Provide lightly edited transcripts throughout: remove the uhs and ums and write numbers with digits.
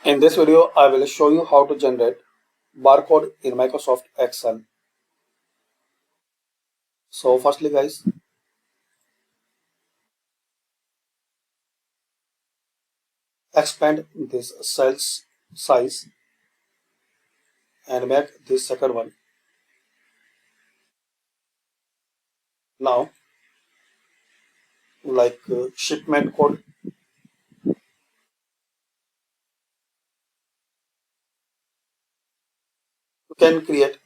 In this video, I will show you how to generate barcode in Microsoft Excel. So firstly guys, expand this cell's size and make this second one. Now, shipment code, you can create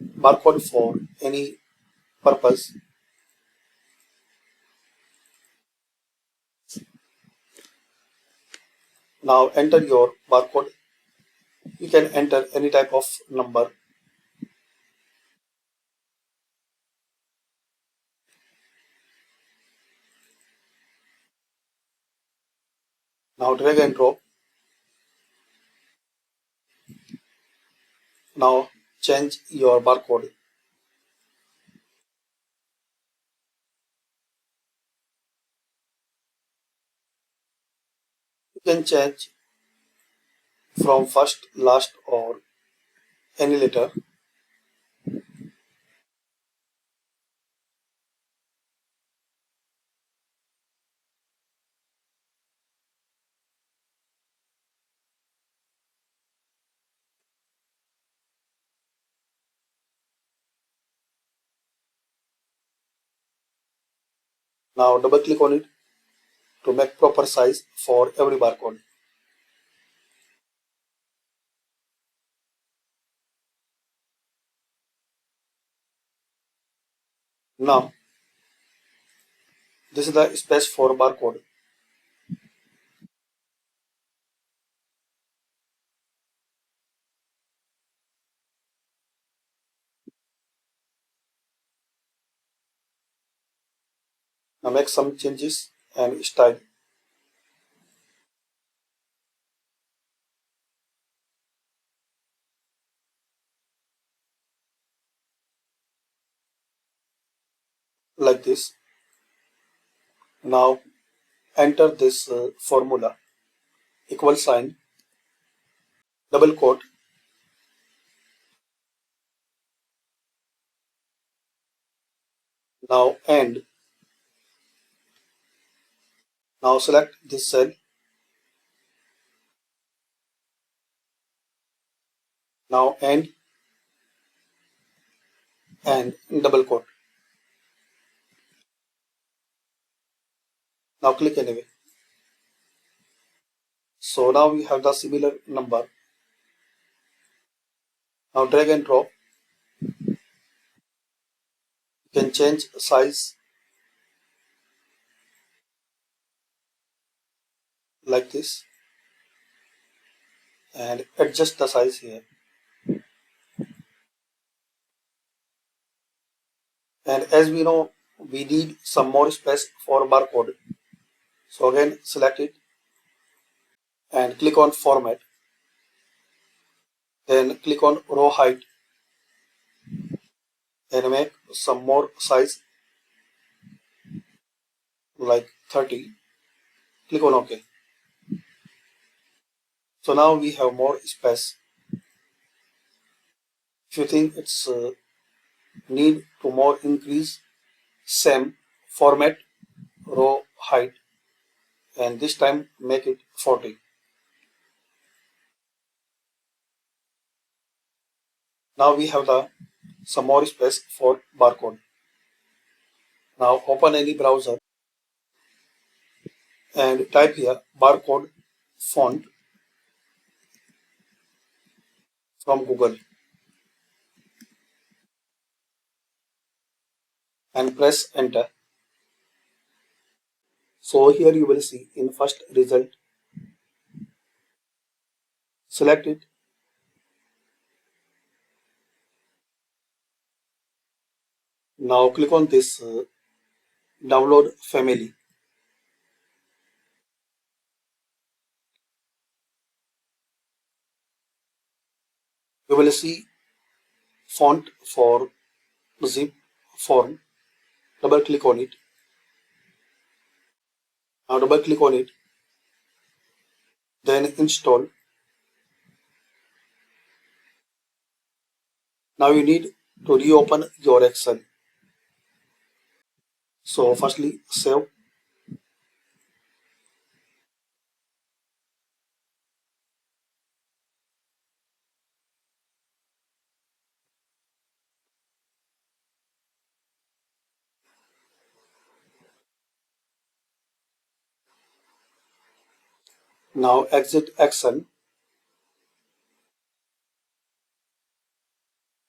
barcode for any purpose. Now enter your barcode. You can enter any type of number. Now drag and drop. Now change your barcode. You can change from first, last or any letter. Now double click on it to make proper size for every barcode. Now this is the space for barcode. Now make some changes and style. Like this. Now enter this formula, equal sign, double quote. Now end. Now select this cell. Now end and double quote. Now click anyway. So now we have the similar number. Now drag and drop. You can change size like this and adjust the size here. And as we know, we need some more space for barcode. So again, select it and click on format. Then click on row height and make some more size like 30. Click on OK. So now we have more space. If you think it's need to more increase, same format, row height, and this time make it 40. Now we have the some more space for barcode. Now open any browser and type here barcode font from Google and press enter. So here you will see in first result, select it. Now click on this download family. You will see font for zip form. Double click on it. Now double click on it. then install. Now you need to reopen your Excel. So firstly save. Now exit Excel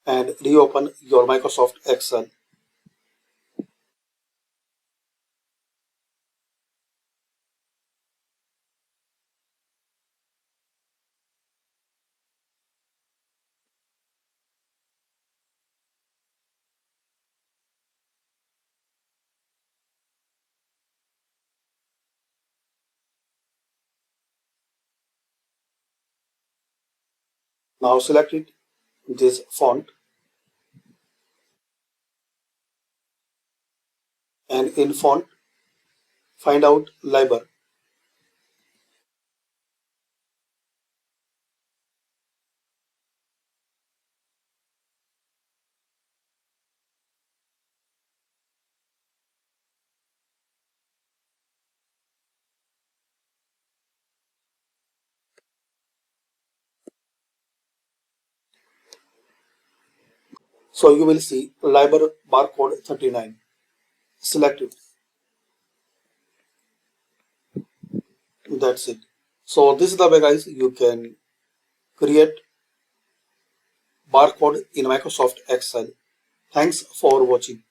and reopen your Microsoft Excel. Now select it, this font, and in font find out Liber. So you will see Liber barcode 39. Select it. That's it. So this is the way guys you can create barcode in Microsoft Excel. Thanks for watching.